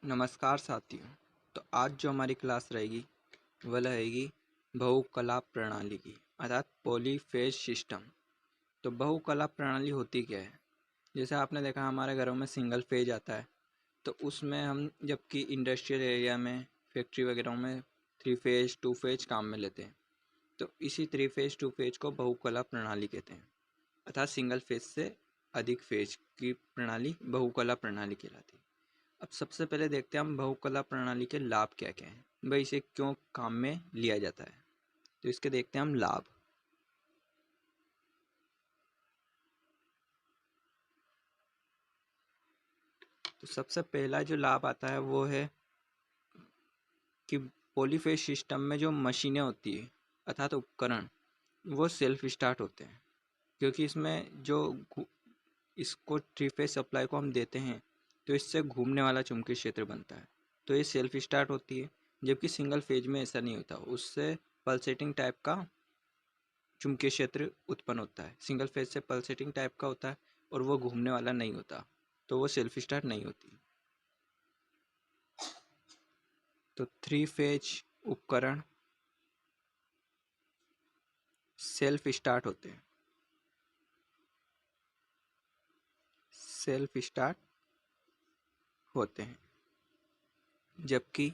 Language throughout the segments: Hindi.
नमस्कार साथियों। तो आज जो हमारी क्लास रहेगी वह रहेगी बहुकला प्रणाली की, अर्थात पॉलीफेज सिस्टम। तो बहुकला प्रणाली होती क्या है? जैसे आपने देखा हमारे घरों में सिंगल फेज आता है, तो उसमें हम जबकि इंडस्ट्रियल एरिया में, फैक्ट्री वगैरह में थ्री फेज टू फेज काम में लेते हैं। तो इसी थ्री फेज टू फेज को बहुकला प्रणाली कहते हैं, अर्थात सिंगल फेज से अधिक फेज की प्रणाली बहुकला प्रणाली कहलाती है। अब सबसे पहले देखते हैं हम बहुकला प्रणाली के लाभ क्या क्या हैं, भाई इसे क्यों काम में लिया जाता है। तो इसके देखते हैं हम लाभ। तो सबसे पहला जो लाभ आता है वो है कि पॉलीफेज सिस्टम में जो मशीनें होती है अर्थात उपकरण, वो सेल्फ स्टार्ट होते हैं, क्योंकि इसमें जो इसको थ्री फेज सप्लाई को हम देते हैं तो इससे घूमने वाला चुंबकीय क्षेत्र बनता है, तो ये सेल्फ स्टार्ट होती है। जबकि सिंगल फेज में ऐसा नहीं होता, उससे पल्सेटिंग टाइप का चुंबकीय क्षेत्र उत्पन्न होता है। सिंगल फेज से पल्सेटिंग टाइप का होता है और वो घूमने वाला नहीं होता, तो वो सेल्फ स्टार्ट नहीं होती। तो थ्री फेज उपकरण सेल्फ स्टार्ट होते हैं, सेल्फ स्टार्ट होते हैं। जबकि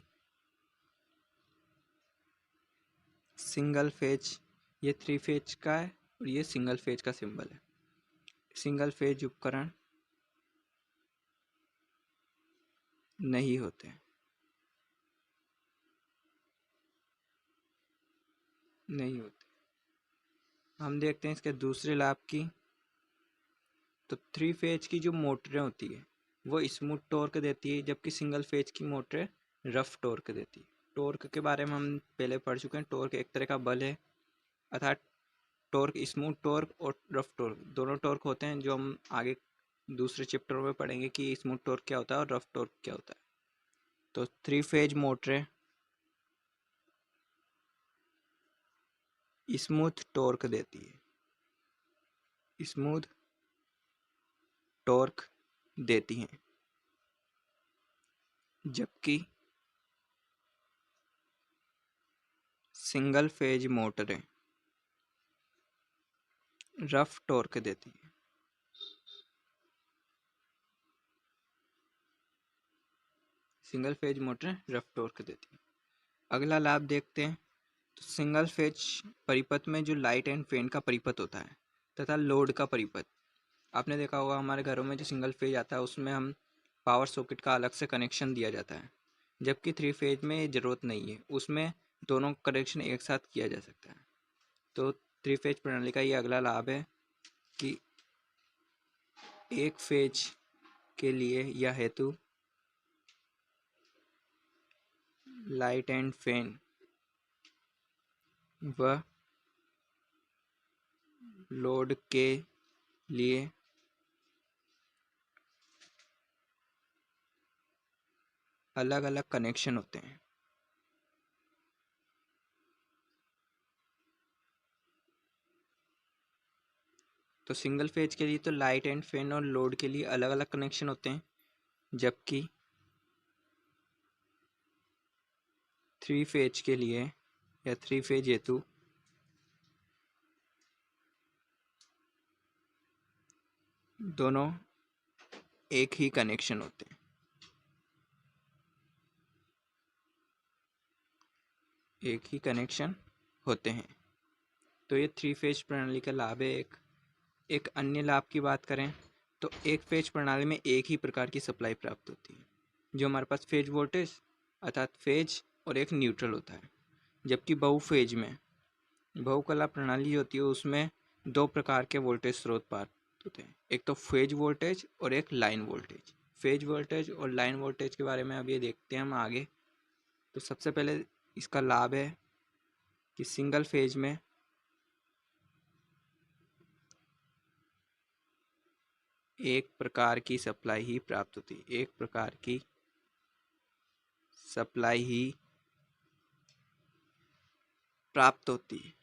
सिंगल फेज, ये थ्री फेज का है और ये सिंगल फेज का सिंबल है। सिंगल फेज उपकरण नहीं होते, नहीं होते। हम देखते हैं इसके दूसरे लाभ की। तो थ्री फेज की जो मोटरें होती है वो स्मूथ टॉर्क देती है, जबकि सिंगल फेज की मोटरें रफ टॉर्क देती है। टॉर्क के बारे में हम पहले पढ़ चुके हैं। टॉर्क एक तरह का बल है, अर्थात टॉर्क, स्मूथ टॉर्क और रफ टॉर्क दोनों टॉर्क होते हैं, जो हम आगे दूसरे चैप्टर में पढ़ेंगे कि स्मूथ टॉर्क क्या होता है और रफ टॉर्क क्या होता है। तो थ्री फेज मोटरें स्मूथ टॉर्क देती है, स्मूथ टॉर्क देती हैं, जबकि सिंगल फेज मोटरें रफ टॉर्क देती है। सिंगल फेज मोटरें रफ टॉर्क देती है। अगला लाभ देखते हैं। तो सिंगल फेज परिपथ में जो लाइट एंड फैन का परिपथ होता है तथा लोड का परिपथ, आपने देखा होगा हमारे घरों में जो सिंगल फेज आता है उसमें हम पावर सॉकेट का अलग से कनेक्शन दिया जाता है, जबकि थ्री फेज में ये ज़रूरत नहीं है, उसमें दोनों कनेक्शन एक साथ किया जा सकता है। तो थ्री फेज प्रणाली का ये अगला लाभ है कि एक फेज के लिए यह हेतु लाइट एंड फैन व लोड के लिए अलग अलग कनेक्शन होते हैं। तो सिंगल फेज के लिए तो लाइट एंड फैन और लोड के लिए अलग अलग कनेक्शन होते हैं, जबकि थ्री फेज के लिए या थ्री फेज हेतु दोनों एक ही कनेक्शन होते हैं, एक ही कनेक्शन होते हैं। तो ये थ्री फेज प्रणाली का लाभ है। एक अन्य लाभ की बात करें तो एक फेज प्रणाली में एक ही प्रकार की सप्लाई प्राप्त होती है, जो हमारे पास फेज वोल्टेज अर्थात फेज और एक न्यूट्रल होता है। जबकि बहुफेज में, बहुकला प्रणाली होती है उसमें दो प्रकार के वोल्टेज स्रोत प्राप्त होते हैं, एक तो फेज वोल्टेज और एक लाइन वोल्टेज। फेज वोल्टेज और लाइन वोल्टेज के बारे में अब ये देखते हैं हम आगे। तो सबसे पहले इसका लाभ है कि सिंगल फेज में एक प्रकार की सप्लाई ही प्राप्त होती है, एक प्रकार की सप्लाई ही प्राप्त होती है।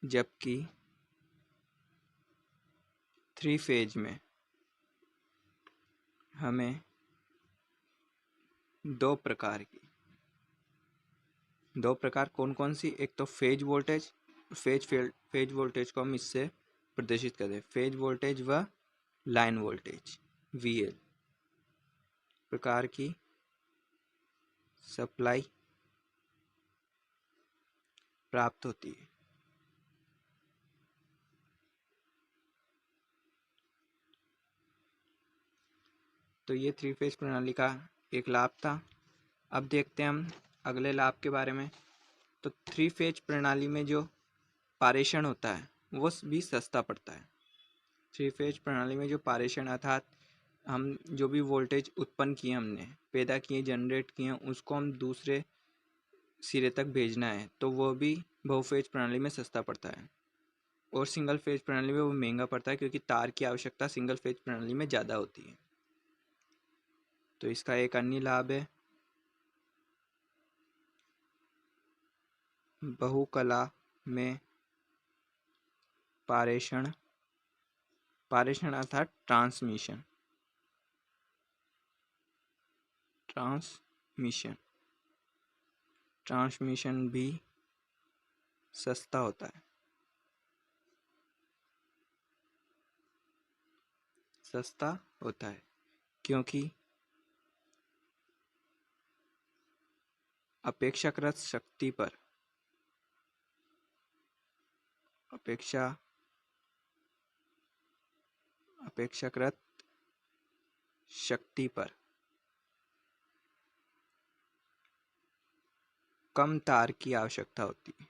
जबकि थ्री फेज में हमें दो प्रकार कौन कौन सी, एक तो फेज वोल्टेज, फेज वोल्टेज को हम इससे प्रदर्शित करते हैं, फेज वोल्टेज व लाइन वोल्टेज VL प्रकार की सप्लाई प्राप्त होती है। तो ये थ्री फेज प्रणाली का एक लाभ था। अब देखते हैं हम अगले लाभ के बारे में। तो थ्री फेज प्रणाली में जो पारेषण होता है वो भी सस्ता पड़ता है। थ्री फेज प्रणाली में जो पारेषण अर्थात हम जो भी वोल्टेज उत्पन्न किए, हमने पैदा किए, जनरेट किए, उसको हम दूसरे सिरे तक भेजना है तो वो भी बहुफेज प्रणाली में सस्ता पड़ता है। और सिंगल फेज प्रणाली में वो महंगा पड़ता है क्योंकि तार की आवश्यकता सिंगल फेज प्रणाली में ज़्यादा होती है। तो इसका एक अन्य लाभ है बहुकला में पारेषण अर्थात ट्रांसमिशन भी सस्ता होता है। क्योंकि अपेक्षाकृत शक्ति पर कम तार की आवश्यकता होती है।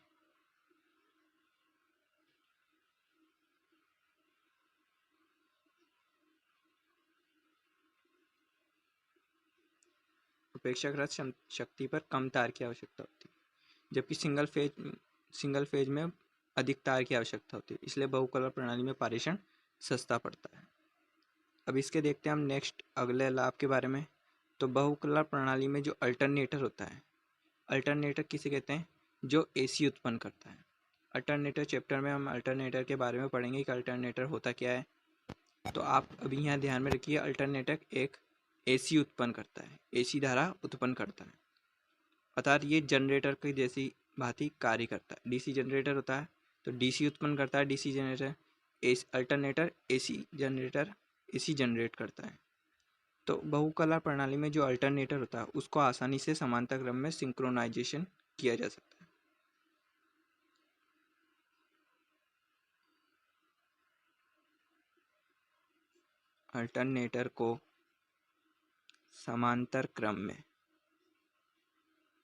अपेक्षाकृत शक्ति पर कम तार की आवश्यकता होती है, जबकि सिंगल फेज में अधिक तार की आवश्यकता होती है। इसलिए बहुकला प्रणाली में पारेषण सस्ता पड़ता है। अब इसके देखते हैं हम नेक्स्ट अगले लाभ के बारे में। तो बहुकला प्रणाली में जो अल्टरनेटर होता है, अल्टरनेटर किसे कहते हैं? जो AC उत्पन्न करता है। अल्टरनेटर चैप्टर में हम अल्टरनेटर के बारे में पढ़ेंगे कि अल्टरनेटर होता क्या है। तो आप अभी यहाँ ध्यान में रखिए, अल्टरनेटर एक AC उत्पन्न करता है, AC धारा उत्पन्न करता है, अर्थात ये जनरेटर की जैसी भांति कार्य करता है। DC जनरेटर होता है तो DC उत्पन्न करता है, DC generator. Alternator AC generate करता है। तो बहुकला प्रणाली में जो अल्टरनेटर होता है उसको आसानी से समांतर क्रम में सिंक्रोनाइजेशन किया जा सकता है। अल्टरनेटर को समांतर क्रम में सिंक्रोनाइजेशन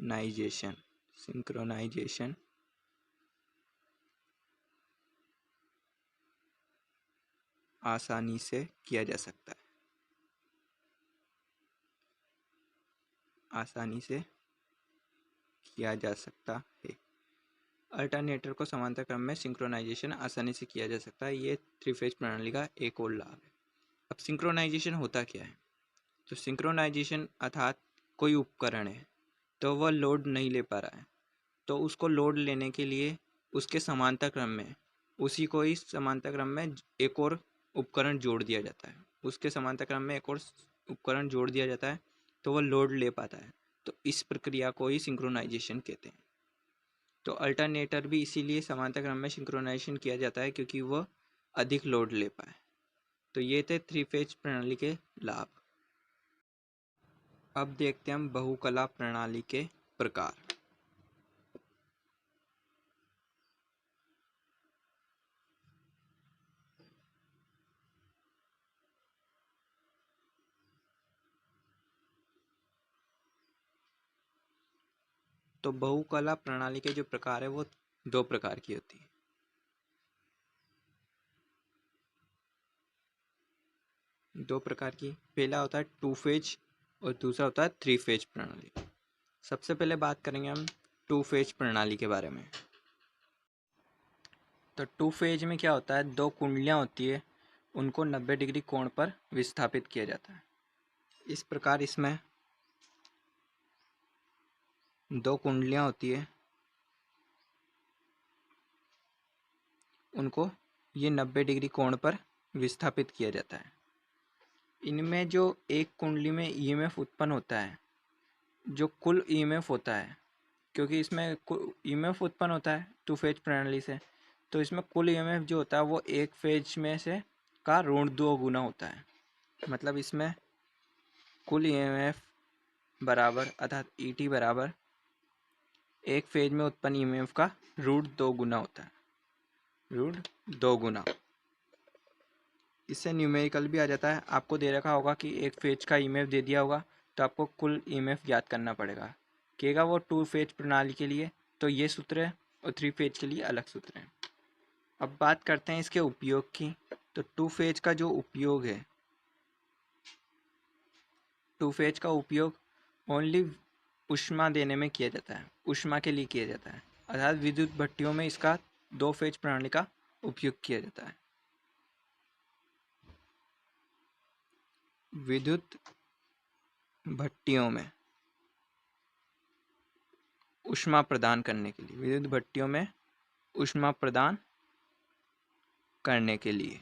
आसानी से किया जा सकता है। अल्टरनेटर को समांतर क्रम में सिंक्रोनाइजेशन आसानी से किया जा सकता है। ये थ्री फेज प्रणाली का एक और लाभ है। अब सिंक्रोनाइजेशन होता क्या है? तो सिंक्रोनाइजेशन अर्थात कोई उपकरण है तो वह लोड नहीं ले पा रहा है, तो उसको लोड लेने के लिए उसके समांतर क्रम में एक और उपकरण जोड़ दिया जाता है। तो वह लोड ले पाता है। तो इस प्रक्रिया को ही सिंक्रोनाइजेशन कहते हैं। तो अल्टरनेटर भी इसीलिए समांतर क्रम में सिंक्रोनाइजेशन किया जाता है क्योंकि वह अधिक लोड ले पाए। तो ये थे थ्री फेज प्रणाली के लाभ। अब देखते हैं हम बहुकला प्रणाली के प्रकार। तो बहुकला प्रणाली के जो प्रकार है वो दो प्रकार की होती है। पहला होता है टू फेज और दूसरा होता है थ्री फेज प्रणाली। सबसे पहले बात करेंगे हम टू फेज प्रणाली के बारे में। तो टू फेज में क्या होता है, दो कुंडलियां होती है, उनको 90 डिग्री कोण पर विस्थापित किया जाता है। इस प्रकार इसमें दो कुंडलियां होती है, उनको ये 90 डिग्री कोण पर विस्थापित किया जाता है। इनमें जो एक कुंडली में ईएमएफ उत्पन्न होता है, जो कुल ईएमएफ होता है, क्योंकि इसमें ईएमएफ उत्पन्न होता है टू फेज प्रणाली से, तो इसमें कुल ईएमएफ जो होता है वो एक फेज में से का ऋण 2 गुना होता है। मतलब इसमें कुल ईएमएफ बराबर अर्थात ईटी बराबर एक फेज में उत्पन्न ईएमएफ का √2 गुना होता है, √2 गुना। इससे न्यूमेरिकल भी आ जाता है। आपको दे रखा होगा कि एक फेज का ईएमएफ दे दिया होगा तो आपको कुल ईएमएफ ज्ञात करना पड़ेगा। कहेगा वो 2 फेज प्रणाली के लिए तो ये सूत्र है और 3 फेज के लिए अलग सूत्र है। अब बात करते हैं इसके उपयोग की। तो 2 फेज का जो उपयोग है, 2 फेज का उपयोग ओनली ऊष्मा देने में किया जाता है, ऊष्मा के लिए किया जाता है। अर्थात विद्युत भट्टियों में इसका 2 फेज प्रणाली का उपयोग किया जाता है। विद्युत भट्टियों में ऊष्मा प्रदान करने के लिए, विद्युत भट्टियों में ऊष्मा प्रदान करने के लिए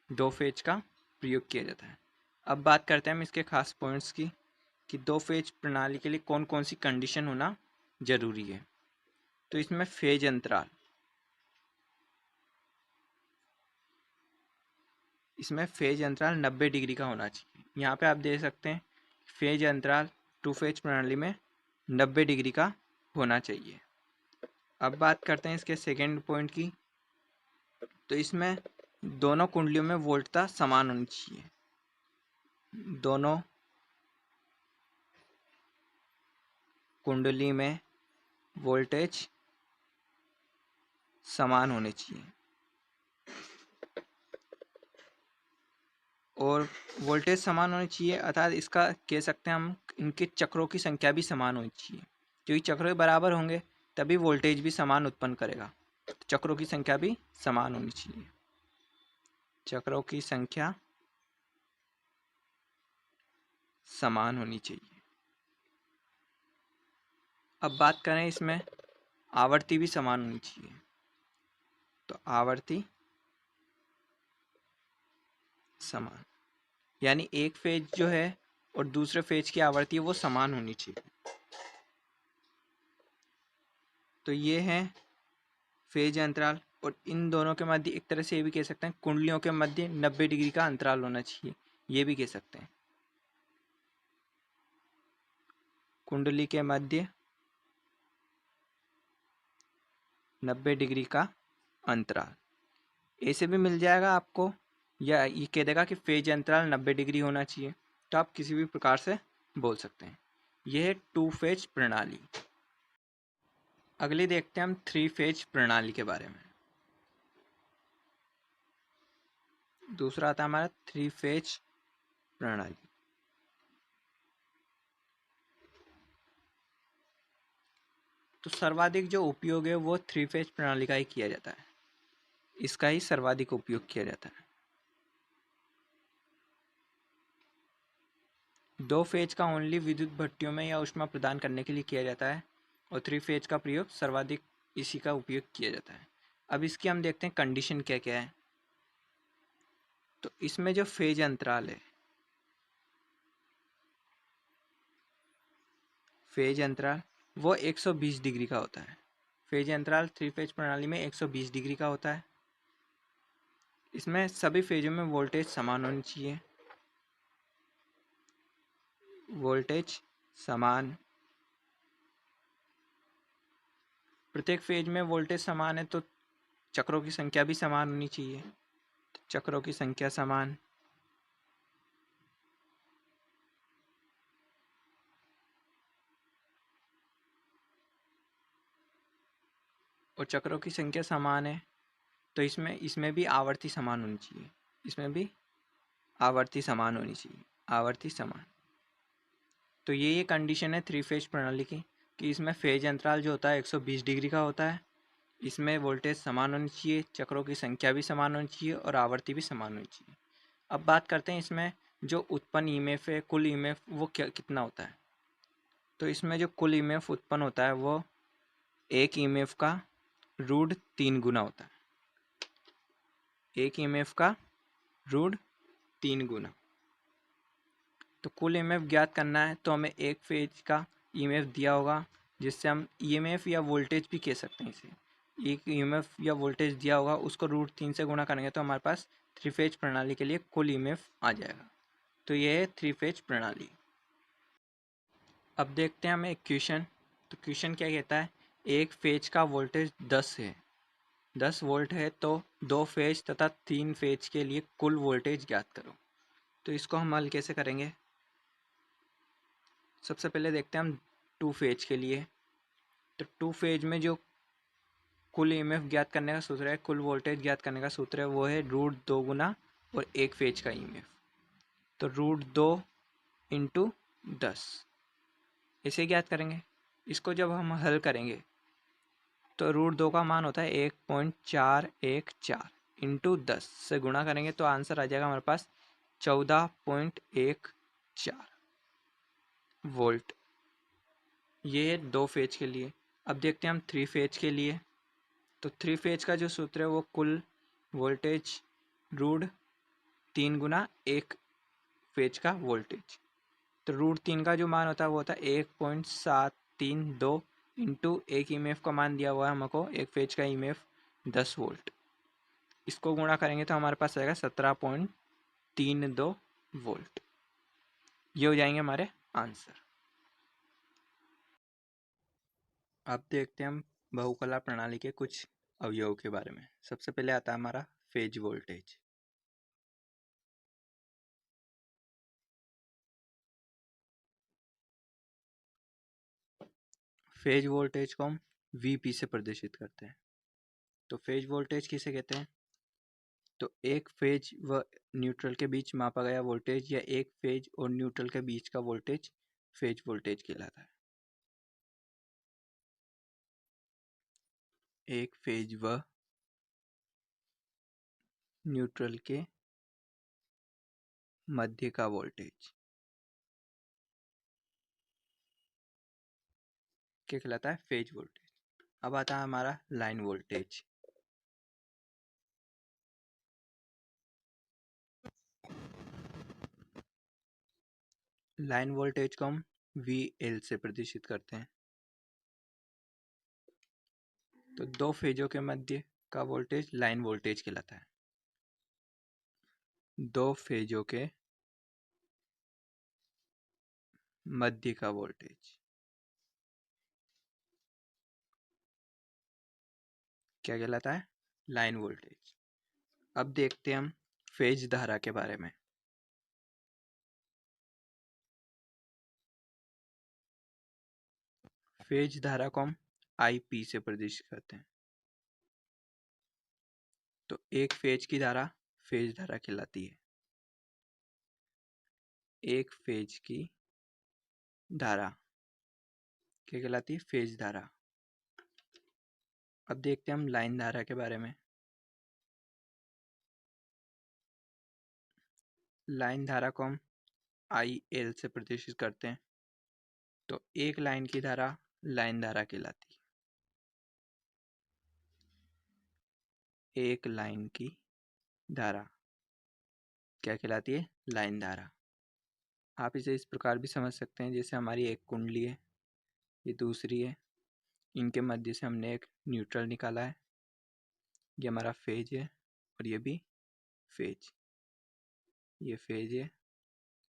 2 फेज का प्रयोग किया जाता है। अब बात करते हैं हम इसके खास पॉइंट्स की कि 2 फेज प्रणाली के लिए कौन कौन सी कंडीशन होना जरूरी है। तो इसमें फेज अंतराल, इसमें फेज अंतराल 90 डिग्री का होना चाहिए। यहाँ पे आप देख सकते हैं फेज अंतराल 2 फेज प्रणाली में 90 डिग्री का होना चाहिए। अब बात करते हैं इसके सेकेंड पॉइंट की। तो इसमें दोनों कुंडलियों में वोल्टता समान होनी चाहिए, दोनों कुंडली में वोल्टेज समान होने चाहिए और वोल्टेज समान होनी चाहिए अर्थात इसका कह सकते हैं हम इनके चक्रों की संख्या भी समान होनी चाहिए, क्योंकि चक्र बराबर होंगे तभी वोल्टेज भी समान उत्पन्न करेगा। तो चक्रों की संख्या भी समान होनी चाहिए, चक्रों की संख्या समान होनी चाहिए। अब बात करें इसमें आवृत्ति भी समान होनी चाहिए। तो आवृत्ति समान यानी एक फेज जो है और दूसरे फेज की आवृत्ति वो समान होनी चाहिए। तो ये है फेज अंतराल और इन दोनों के मध्य एक तरह से ये भी कह सकते हैं कुंडलियों के मध्य 90 डिग्री का अंतराल होना चाहिए, ये भी कह सकते हैं कुंडली के मध्य 90 डिग्री का अंतराल। ऐसे भी मिल जाएगा आपको, या ये कह देगा कि फेज अंतराल 90 डिग्री होना चाहिए, तो आप किसी भी प्रकार से बोल सकते हैं। यह है 2 फेज प्रणाली। अगली देखते हैं हम 3 फेज प्रणाली के बारे में। दूसरा आता है हमारा 3 फेज प्रणाली। तो सर्वाधिक जो उपयोग है वो 3 फेज प्रणाली का ही किया जाता है, इसका ही सर्वाधिक उपयोग किया जाता है। 2 फेज का ओनली विद्युत भट्टियों में या ऊष्मा प्रदान करने के लिए किया जाता है और 3 फेज का प्रयोग सर्वाधिक इसी का उपयोग किया जाता है। अब इसकी हम देखते हैं कंडीशन क्या क्या है। तो इसमें जो फेज अंतराल है, फेज अंतराल वो 120 डिग्री का होता है। फेज अंतराल 3 फेज प्रणाली में 120 डिग्री का होता है। इसमें सभी फेजों में वोल्टेज समान होनी चाहिए, वोल्टेज समान। प्रत्येक फेज में वोल्टेज समान है तो चक्रों की संख्या भी समान होनी चाहिए, तो चक्रों की संख्या समान। और चक्रों की संख्या समान है तो इसमें इसमें भी आवर्ती समान होनी चाहिए, इसमें भी आवर्ती समान होनी चाहिए, आवर्ती समान। तो ये कंडीशन है 3 फेज प्रणाली की कि इसमें फेज अंतराल जो होता है 120 डिग्री का होता है, इसमें वोल्टेज समान होनी चाहिए, चक्रों की संख्या भी समान होनी चाहिए और आवर्ती भी समान होनी चाहिए। अब बात करते हैं इसमें जो उत्पन्न ईएमएफ है, कुल ईएमएफ वो कितना होता है। तो इसमें जो कुल ईएमएफ उत्पन्न होता है वो एक ईएमएफ का रूट 3 गुना होता है। एक ईएमएफ का रूट 3 गुना। तो कुल ईएमएफ ज्ञात करना है तो हमें एक फेज का ईएमएफ दिया होगा, जिससे हम ईएमएफ या वोल्टेज भी कह सकते हैं इसे। एक ईएमएफ या वोल्टेज दिया होगा, उसको रूट 3 से गुणा करेंगे तो हमारे पास 3 फेज प्रणाली के लिए कुल ईएमएफ आ जाएगा। तो ये है 3 फेज प्रणाली। अब देखते हैं हमें क्वेश्चन। तो क्वेश्चन क्या कहता है, एक फेज का वोल्टेज 10 है, 10 वोल्ट है, तो 2 फेज तथा 3 फेज के लिए कुल वोल्टेज ज्ञात करो। तो इसको हम हल कैसे करेंगे। सबसे पहले देखते हैं हम 2 फेज के लिए। तो 2 फेज में जो कुल ईएमएफ ज्ञात करने का सूत्र है, कुल वोल्टेज ज्ञात करने का सूत्र है, वो है रूट 2 गुना और एक फेज का ईएमएफ। तो रूट 2 इंटू 10 इसे ज्ञात करेंगे। इसको जब हम हल करेंगे तो रूट 2 का मान होता है 1.414 इंटू 10 से गुणा करेंगे तो आंसर आ जाएगा हमारे पास 14.14 वोल्ट। ये है 2 फेज के लिए। अब देखते हैं हम 3 फेज के लिए। तो 3 फेज का जो सूत्र है वो कुल वोल्टेज रूट 3 गुना एक फेज का वोल्टेज। तो रूट 3 का जो मान होता है वो होता है 1.732 इंटू एक ईएमएफ का मान दिया हुआ है हमको, एक फेज का ईएमएफ 10 वोल्ट। इसको गुणा करेंगे तो हमारे पास आएगा 17.32 वोल्ट। ये हो जाएंगे हमारे आंसर। अब देखते हैं हम बहुकला प्रणाली के कुछ अवयव के बारे में। सबसे पहले आता है हमारा फेज वोल्टेज। फेज वोल्टेज को हम वीपी से प्रदर्शित करते हैं। तो फेज वोल्टेज किसे कहते हैं, तो एक फेज व न्यूट्रल के बीच मापा गया वोल्टेज या एक फेज और न्यूट्रल के बीच का वोल्टेज फेज वोल्टेज कहलाता है। एक फेज व न्यूट्रल के मध्य का वोल्टेज क्या कहलाता है, फेज वोल्टेज। अब आता है हमारा लाइन वोल्टेज। लाइन वोल्टेज को हम VL से प्रदर्शित करते हैं। तो दो फेजों के मध्य का वोल्टेज लाइन वोल्टेज कहलाता है। दो फेजों के मध्य का वोल्टेज क्या कहलाता है, लाइन वोल्टेज। अब देखते हैं हम फेज धारा के बारे में। फेज धारा को हम IP से प्रदर्शित करते हैं। तो एक फेज की धारा फेज धारा कहलाती है। एक फेज की धारा क्या कहलाती है, फेज धारा। अब देखते हैं हम लाइन धारा के बारे में। लाइन धारा को हम IL से प्रदर्शित करते हैं। तो एक लाइन की धारा लाइन धारा कहलाती है। एक लाइन की धारा क्या कहलाती है, लाइन धारा। आप इसे इस प्रकार भी समझ सकते हैं, जैसे हमारी एक कुंडली है, ये दूसरी है, इनके मध्य से हमने एक न्यूट्रल निकाला है, ये हमारा फेज है और ये भी फेज। ये फेज है,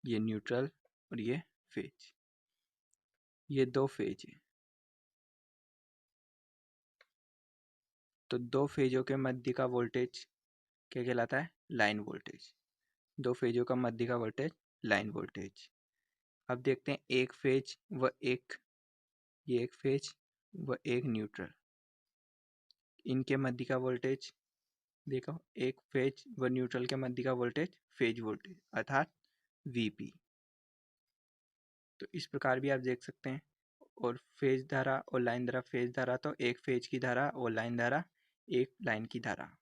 ये न्यूट्रल और ये फेज। ये दो फेज है। तो दो फेजों के मध्य का वोल्टेज क्या कहलाता है, लाइन वोल्टेज। दो फेजों का मध्य का वोल्टेज लाइन वोल्टेज। अब देखते हैं एक फेज व एक, ये एक फेज व एक न्यूट्रल, इनके मध्य का वोल्टेज देखो, एक फेज व न्यूट्रल के मध्य का वोल्टेज फेज वोल्टेज अर्थात VP। तो इस प्रकार भी आप देख सकते हैं। और फेज धारा और लाइन धारा, फेज धारा तो एक फेज की धारा और लाइन धारा एक लाइन की धारा।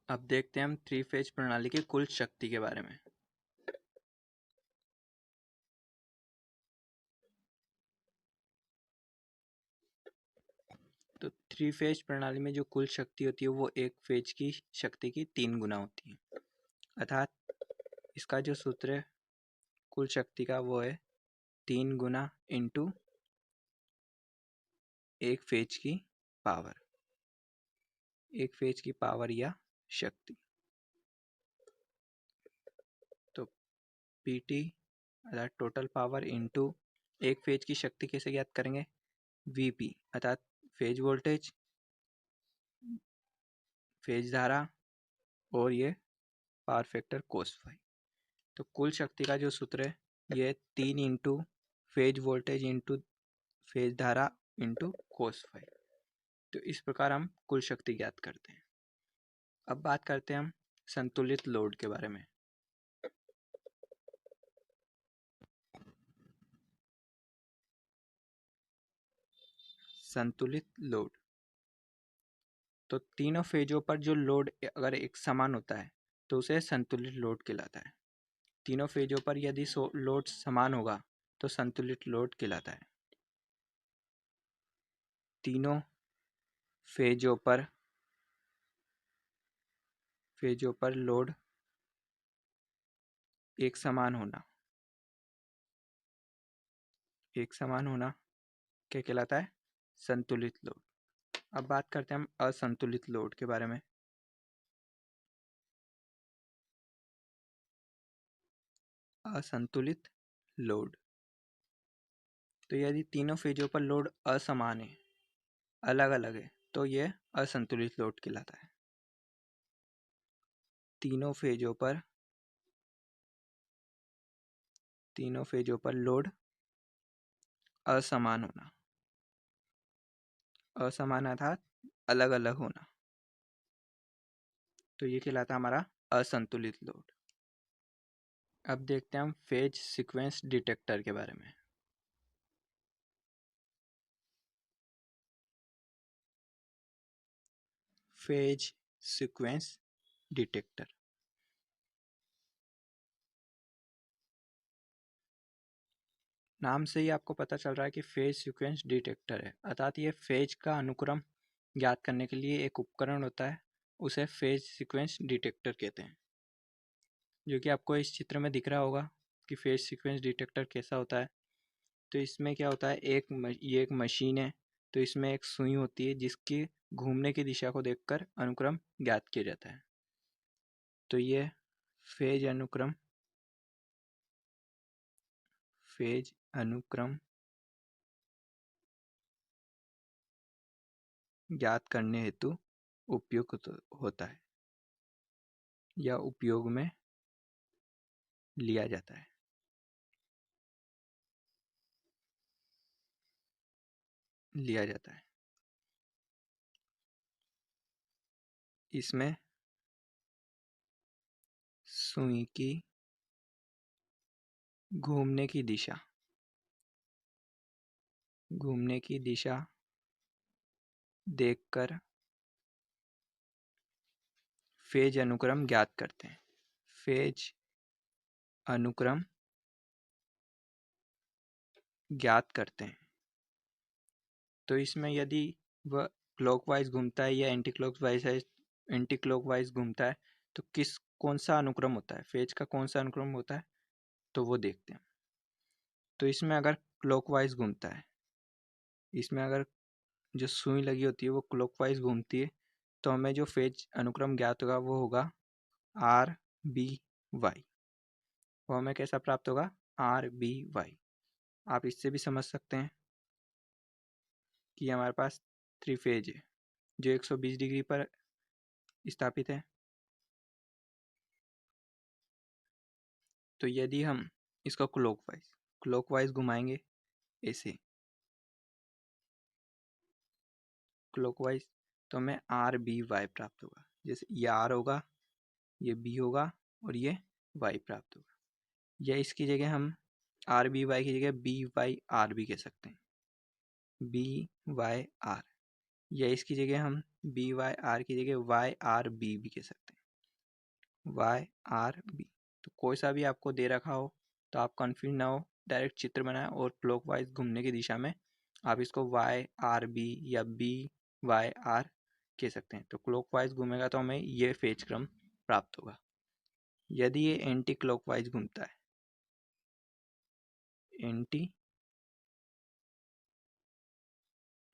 अब देखते हैं हम 3 फेज प्रणाली की कुल शक्ति के बारे में। थ्री फेज प्रणाली में जो कुल शक्ति होती है वो एक फेज की शक्ति की 3 गुना होती है। अर्थात इसका जो सूत्र है कुल शक्ति का वो है 3 गुना इंटू एक फेज की पावर, एक फेज की पावर या शक्ति। तो पीटी अर्थात टोटल पावर इंटू एक फेज की शक्ति कैसे ज्ञात करेंगे, वीपी अर्थात फेज वोल्टेज, फेज धारा और ये पावर फैक्टर कोस फाई। तो कुल शक्ति का जो सूत्र है ये 3 into phase voltage into phase धारा इंटू कोस फाई। तो इस प्रकार हम कुल शक्ति ज्ञात करते हैं। अब बात करते हैं हम संतुलित लोड के बारे में। संतुलित लोड, तो तीनों फेजों पर जो लोड अगर एक समान होता है तो उसे संतुलित लोड कहलाता है। तीनों फेजों पर यदि लोड समान होगा तो संतुलित लोड कहलाता है। तीनों फेजों पर लोड एक समान होना क्या कहलाता है, संतुलित लोड। अब बात करते हैं हम असंतुलित लोड के बारे में। असंतुलित लोड, तो यदि तीनों फेजों पर लोड असमान है, अलग अलग है, तो यह असंतुलित लोड कहलाता है। तीनों फेजों पर लोड असमान होना, असमान अर्थात अलग अलग होना, तो ये कहलाता है हमारा असंतुलित लोड। अब देखते हैं हम फेज सीक्वेंस डिटेक्टर के बारे में। फेज सीक्वेंस डिटेक्टर, नाम से ही आपको पता चल रहा है कि फेज सीक्वेंस डिटेक्टर है, अर्थात ये फेज का अनुक्रम ज्ञात करने के लिए एक उपकरण होता है, उसे फेज सीक्वेंस डिटेक्टर कहते हैं। जो कि आपको इस चित्र में दिख रहा होगा कि फेज सीक्वेंस डिटेक्टर कैसा होता है। तो इसमें क्या होता है, ये एक मशीन है, तो इसमें एक सुई होती है जिसकी घूमने की दिशा को देखकर अनुक्रम ज्ञात किया जाता है। तो ये फेज अनुक्रम ज्ञात करने हेतु उपयुक्त होता है या उपयोग में लिया जाता है। इसमें सुई की घूमने की दिशा देखकर फेज अनुक्रम ज्ञात करते हैं। फेज अनुक्रम ज्ञात करते हैं। तो इसमें यदि वह क्लॉकवाइज घूमता है या एंटी क्लॉकवाइज घूमता है तो कौन सा अनुक्रम होता है, फेज का कौन सा अनुक्रम होता है, तो वो देखते हैं। तो इसमें अगर क्लॉकवाइज घूमता है, इसमें अगर जो सुई लगी होती है वो क्लॉकवाइज घूमती है, तो हमें जो फेज अनुक्रम ज्ञात होगा वो होगा RBY। वो हमें कैसा प्राप्त होगा, RBY। आप इससे भी समझ सकते हैं कि हमारे पास थ्री फेज है जो 120 डिग्री पर स्थापित है। तो यदि हम इसको क्लॉकवाइज घुमाएंगे, ऐसे क्लॉकवाइज, तो हमें RBY प्राप्त होगा। जैसे ये R होगा, ये B होगा और ये Y प्राप्त होगा। या इसकी जगह हम RBY की जगह BYR भी कह सकते हैं, BYR। या इसकी जगह हम BYR की जगह YRB भी कह सकते हैं, YRB। तो कोई सा भी आपको दे रखा हो तो आप कन्फ्यूज ना हो, डायरेक्ट चित्र बनाएं और क्लॉकवाइज घूमने की दिशा में आप इसको YRB या वाई आर कह सकते हैं। तो क्लॉकवाइज घूमेगा तो हमें ये फेज क्रम प्राप्त होगा। यदि ये एंटी क्लॉकवाइज घूमता है, एंटी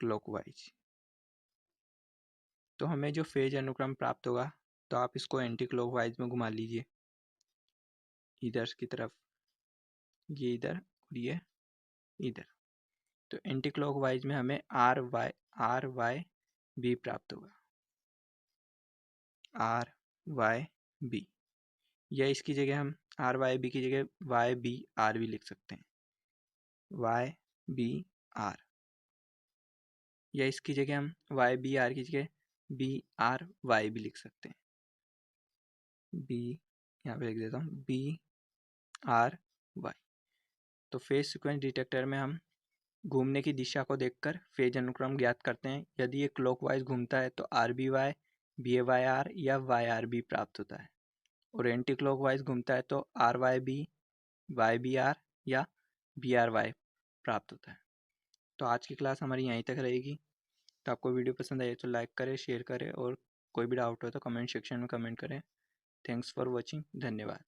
क्लॉकवाइज, तो हमें जो फेज अनुक्रम प्राप्त होगा, तो आप इसको एंटी क्लॉकवाइज में घुमा लीजिए इधर की तरफ, ये इधर और ये इधर। तो एंटी क्लॉकवाइज में हमें आर वाई बी प्राप्त होगा, आर वाई बी, या इसकी जगह हम आर वाई बी की जगह वाई बी आर भी लिख सकते हैं, वाई बी आर, या इसकी जगह हम वाई बी आर की जगह बी आर वाई भी लिख सकते हैं, बी, यहाँ पे लिख देता हूँ बी आर वाई। तो फेज सीक्वेंस डिटेक्टर में हम घूमने की दिशा को देखकर फेज अनुक्रम ज्ञात करते हैं। यदि ये क्लॉकवाइज घूमता है तो R B Y, B A Y R या वाई आर बी प्राप्त होता है, और एंटी क्लॉकवाइज घूमता है तो R Y B, Y B R या बी आर वाई प्राप्त होता है। तो आज की क्लास हमारी यहीं तक रहेगी। तो आपको वीडियो पसंद आए तो लाइक करें, शेयर करें, और कोई भी डाउट हो तो कमेंट सेक्शन में कमेंट करें। थैंक्स फॉर वॉचिंग, धन्यवाद।